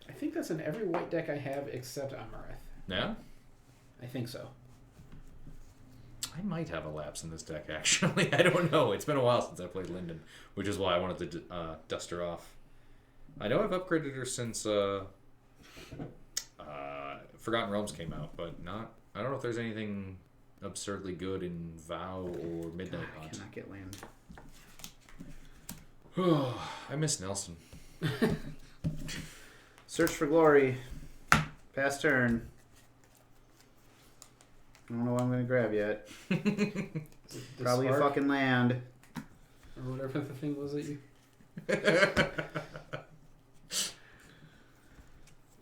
I think that's in every white deck I have except Amareth. Yeah? I think so. I might have a lapse in this deck, actually. I don't know. It's been a while since I played Linden, which is why I wanted to dust her off. I know I've upgraded her since Forgotten Realms came out, but not... I don't know if there's anything absurdly good in Vow or Midnight I Hunt. cannot get land. I miss Nelson. Search for glory. Pass turn. I don't know what I'm going to grab yet. Probably a fucking land. Or whatever the thing was that you...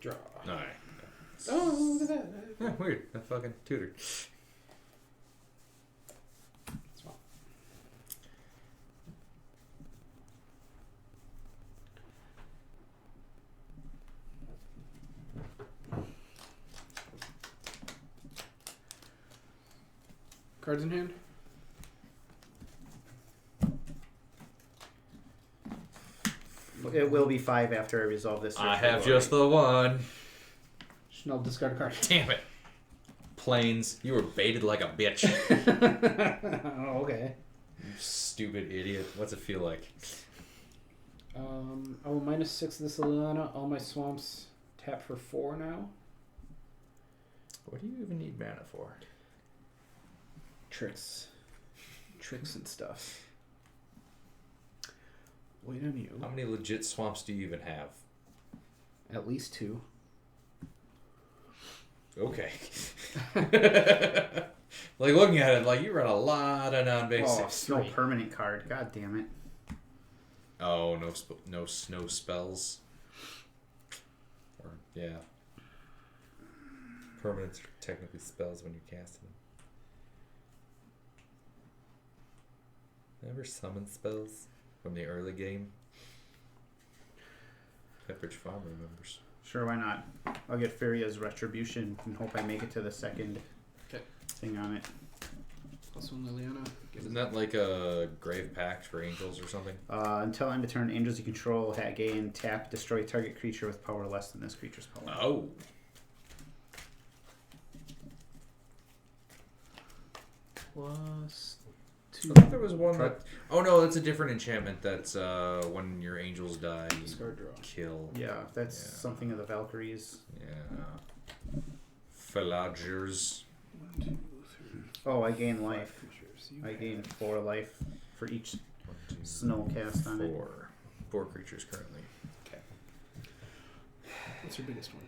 Draw. Alright. Oh, look at that. Yeah, weird. I fucking tutored. It's fine. Cards in hand? It will be 5 after I resolve this. I Search for have glory. just the one. Chanel, discard a card. Damn it. Planes, you were baited like a bitch. Oh, okay. You stupid idiot. What's it feel like? I will -6 this Liliana. All my swamps tap for 4 now. What do you even need mana for? Tricks and stuff. Wait on you. How many legit swamps do you even have? At least 2. Okay. Like looking at it, like you run a lot of Oh, non-basics. no permanent card. God damn it. Oh, no snow spells. Or yeah, permanents are technically spells when you cast them. Ever summon spells from the early game? Pepperidge Farm remembers. Sure, why not? I'll get Furia's Retribution and hope I make it to the second thing on it. +1 Liliana. Isn't that like a Grave Pact for Angels or something? Until end of turn, angels you control gain tap, destroy target creature with power less than this creature's power. Oh. +2. I thought there was one that... Oh no, that's a different enchantment. That's when your angels die, you Discard draw. kill. Yeah, that's Yeah. something of the Valkyries. Yeah. Felagers. 1, 2, 3. Oh, I gain 5 life. creatures. You I have- gain 4 life for each 1, 2, snow cast on it. 4. 4 creatures currently. What's your biggest one?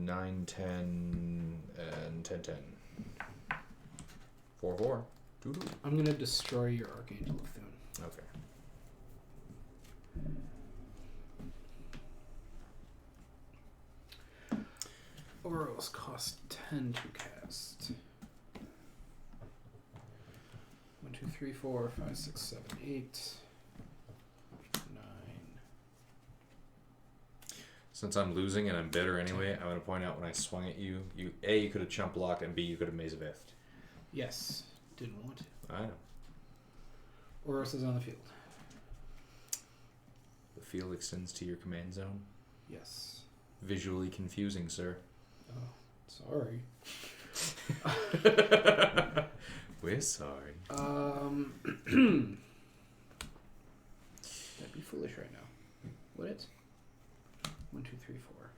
9, 10, and 10, 10. 4, 4. Doo-doo. I'm gonna destroy your Archangel of Thune. Okay. Oros cost 10 to cast. 1, 2, 3, 4, 5, 6, 7, 8, 9. Since I'm losing and I'm bitter anyway, I'm going to point out when I swung at you, you could have chump blocked, and B, you could have Maze of Ith. Yes. Didn't want to. I know. Oros is on the field. The field extends to your command zone. Yes. Visually confusing, sir. Oh, sorry. We're sorry. That'd be foolish right now. Would it? 1, 2, 3, 4.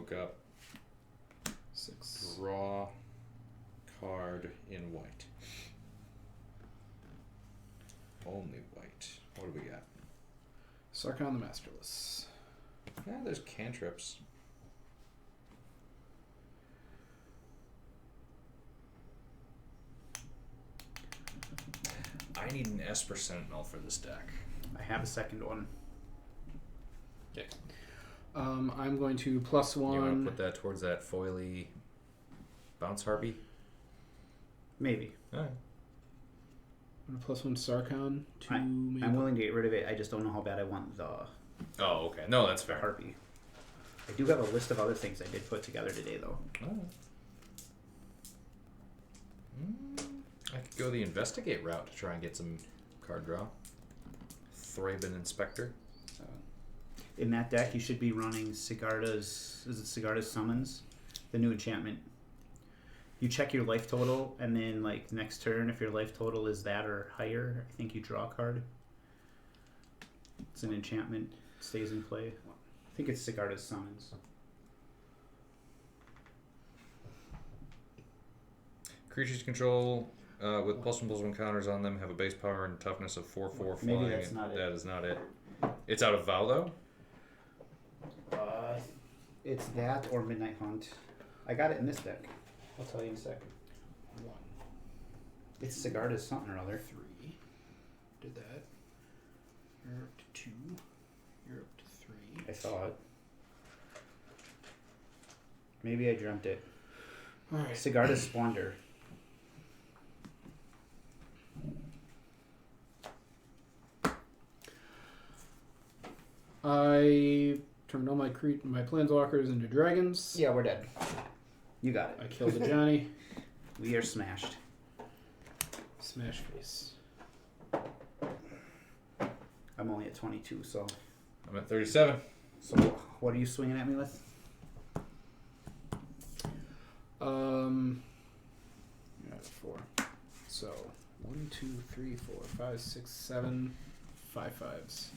look up 6. draw card in white. Only white. What do we got? Sarkhan the Masterless. Yeah, there's cantrips. I need an Esper Sentinel for this deck. I have a second one. Okay. I'm going to plus You want one. to put that towards that foily bounce harpy? Maybe. Alright. I'm gonna plus one Sarkhan to maybe. I'm willing to get rid of it. I just don't know how bad I want the Oh, okay. No, that's fair. harpy. I do have a list of other things I did put together today, though. Oh. I could go the investigate route to try and get some card draw. Thraben Inspector. In that deck, you should be running Sigarda's. Is it Sigarda's Summons? The new enchantment. You check your life total, and then like next turn, if your life total is that or higher, I think you draw a card. It's an enchantment. It stays in play. I think it's Sigarda's Summons. Creatures you control with +1/+1 counters on them have a base power and toughness of 4/4 Maybe flying. that's not it. That is not it. It's out of Val though. It's that or Midnight Hunt. I got it in this deck. I'll tell you in a second. 1, It's Sigarda's something or other. 3. Did that. You're up to 2. You're up to 3. I saw it. Maybe I dreamt it. All right. Sigarda's Splendor. I turned all my planeswalkers into dragons. Yeah, we're dead. You got it. I killed the Johnny. We are smashed. Smash face. I'm only at 22, so... I'm at 37. So, what are you swinging at me with? Yeah, 4. So 1, 2, 3, 4, 5, 6, 7, 5 5s.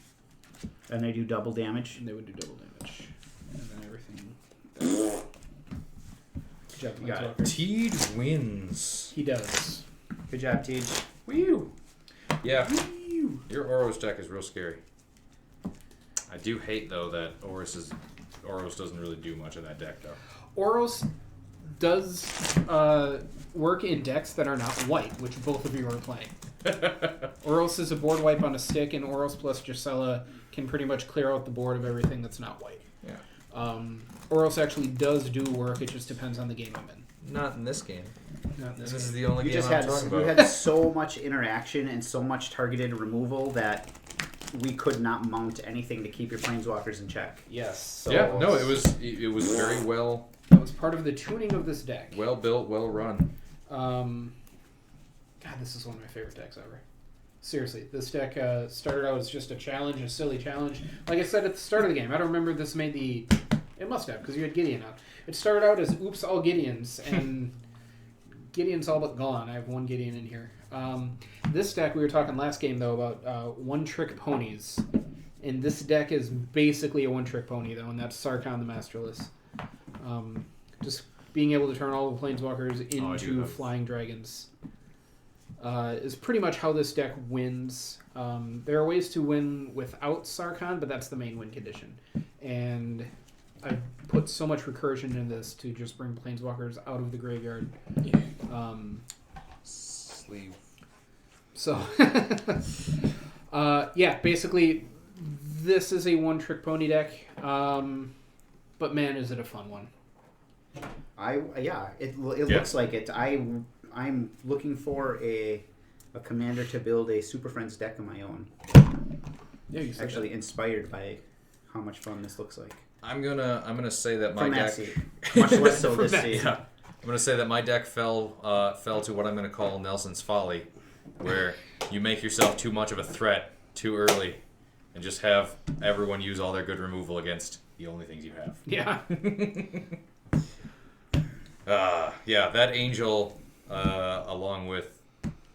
And they do double damage? And they would do double damage. And then everything. Good job, You got it. Planeswalker. Teed wins. He does. Good job, Tej. Woo! Yeah, Whew. your Oros deck is real scary. I do hate though that Oros doesn't really do much in that deck though. Oros does work in decks that are not white, which both of you are playing. Oros is a board wipe on a stick, and Oros plus Gisela can pretty much clear out the board of everything that's not white. Yeah. Oros actually does do work. It just depends on the game I'm in. Not in this game. Not in This this is game. the only You game just I'm had talking you about. had so much interaction and so much targeted removal that we could not mount anything to keep your planeswalkers in check. Yes. So Yeah, no, it was very well That was part of the tuning of this deck. built, well run. God, this is one of my favorite decks ever. Seriously, this deck started out as just a challenge, a silly challenge. Like I said at the start of the game, I don't remember this made the... It must have, because you had Gideon out. It started out as oops, all Gideons, and Gideon's all but gone. I have one Gideon in here. This deck, we were talking last game, though, about one-trick ponies. And this deck is basically a one-trick pony, though, and that's Sarkhan the Masterless. Just being able to turn all the planeswalkers into flying dragons is pretty much how this deck wins. There are ways to win without Sarkhan, but that's the main win condition. And I put so much recursion in this to just bring planeswalkers out of the graveyard. Sleeve. So, yeah, basically, this is a one-trick pony deck. But man, is it a fun one. It looks like it. I'm looking for a commander to build a Super Friends deck of my own. Yeah, you Actually inspired by how much fun this looks like. I'm gonna say that my From that deck. seat. Much less so From this that seat. Yeah, I'm gonna say that my deck fell to what I'm gonna call Nelson's folly, where you make yourself too much of a threat too early, and just have everyone use all their good removal against the only things you have. Yeah. Yeah, that angel, along with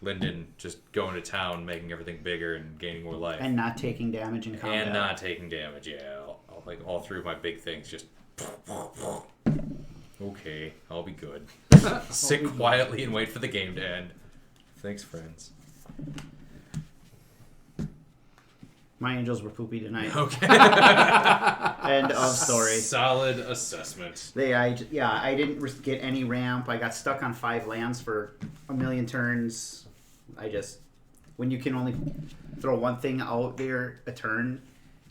Linden, just going to town, making everything bigger and gaining more life, And not taking damage in combat. and not taking damage. Yeah, like all three of my big things just Okay, I'll be good. Sit quietly and wait for the game to end. Thanks, friends. My angels were poopy tonight. Okay. End of story. Solid assessment. I didn't get any ramp. I got stuck on 5 lands for a million turns. When you can only throw one thing out there a turn,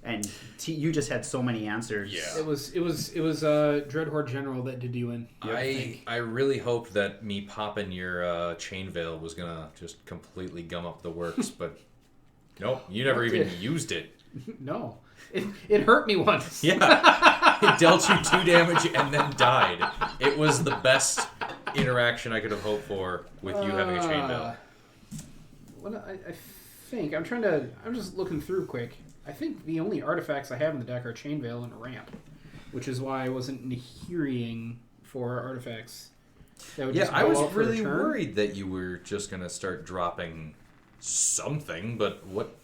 and you just had so many answers. Yeah. It was Dreadhorde General that did you in. I really hoped that me popping your Chain Veil was gonna just completely gum up the works, but nope, you never even used it. No. It hurt me once. Yeah. It dealt you 2 damage and then died. It was the best interaction I could have hoped for with you having a Chain Veil. I think I'm just looking through quick. I think the only artifacts I have in the deck are Chain Veil and Ramp, which is why I wasn't hearing for artifacts. That would just I go was out for a really turn. worried that you were just gonna start dropping something, but what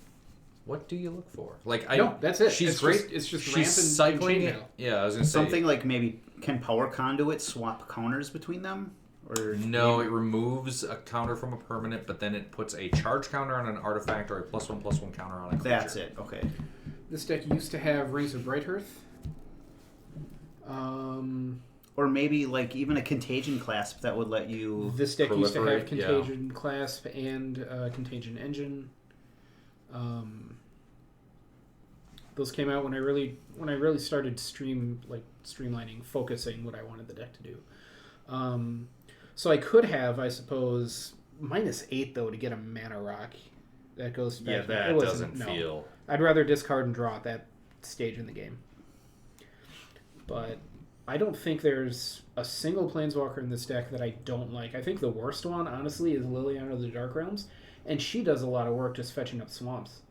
do you look for? No, that's it. She's It's great. It's just She's Ramp and cycling Chain it. Veil. Yeah, I was gonna say Something like maybe can Power Conduit swap counters between them? Or no, it removes a counter from a permanent, but then it puts a charge counter on an artifact or a +1/+1 counter on a creature. That's it. Okay. This deck used to have Rings of Brighthearth. Or maybe like even a Contagion clasp that would let you. This deck used to have proliferate, Contagion Clasp and Contagion Engine. Those came out when I really started streamlining, focusing what I wanted the deck to do. So I could have, I suppose, -8 though to get a Mana Rock. That goes back. Yeah, that it doesn't no. feel. I'd rather discard and draw at that stage in the game. But I don't think there's a single Planeswalker in this deck that I don't like. I think the worst one, honestly, is Liliana of the Dark Realms, and she does a lot of work just fetching up swamps.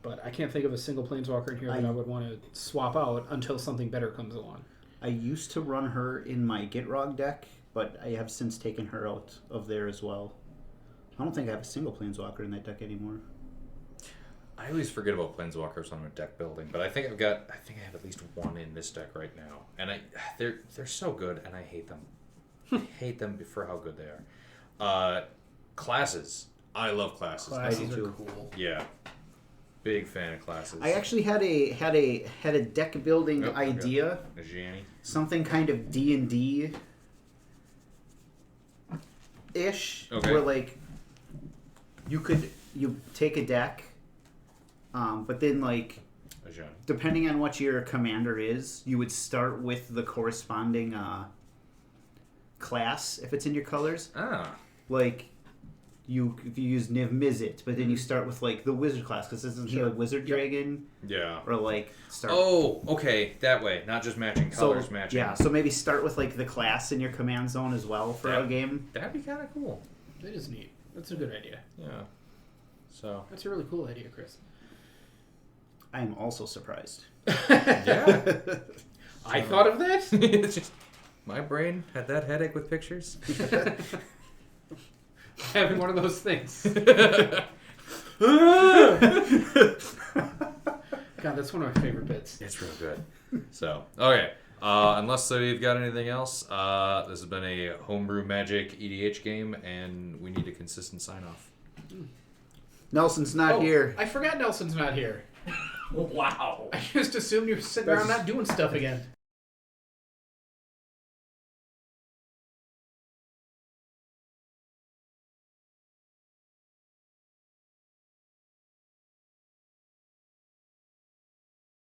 But I can't think of a single Planeswalker in here that I would want to swap out until something better comes along. I used to run her in my Gitrog deck, but I have since taken her out of there as well. I don't think I have a single Planeswalker in that deck anymore. I always forget about Planeswalkers when I'm deck building, but I think I have at least one in this deck right now, and they're so good, and I hate them. I hate them for how good they are. Classes, I love classes. Classes I do are too. cool. Yeah, big fan of classes. I actually had a deck building idea, A Gianni. something kind of D&D ish, Okay. where like you take a deck, but then like A Gianni. depending on what your commander is, you would start with the corresponding class if it's in your colors. Ah, Like if you use Niv Mizzet, but then you start with like the wizard class because isn't he a wizard dragon? yeah. Or like start. Oh, okay, that way, not just matching colors, matching. Yeah, so maybe start with like the class in your command zone as well for a game. That'd be kind of cool. That is neat. That's a good idea. Yeah. So. That's a really cool idea, Chris. I am also surprised. Yeah. I thought of that? It's just my brain had that headache with pictures. Having one of those things. God, that's one of my favorite bits. It's real good. So, okay. Unless you've got anything else, this has been a Homebrew Magic EDH game, and we need a consistent sign-off. Nelson's not here. I forgot Nelson's not here. Wow. I just assumed you were sitting around not doing stuff again.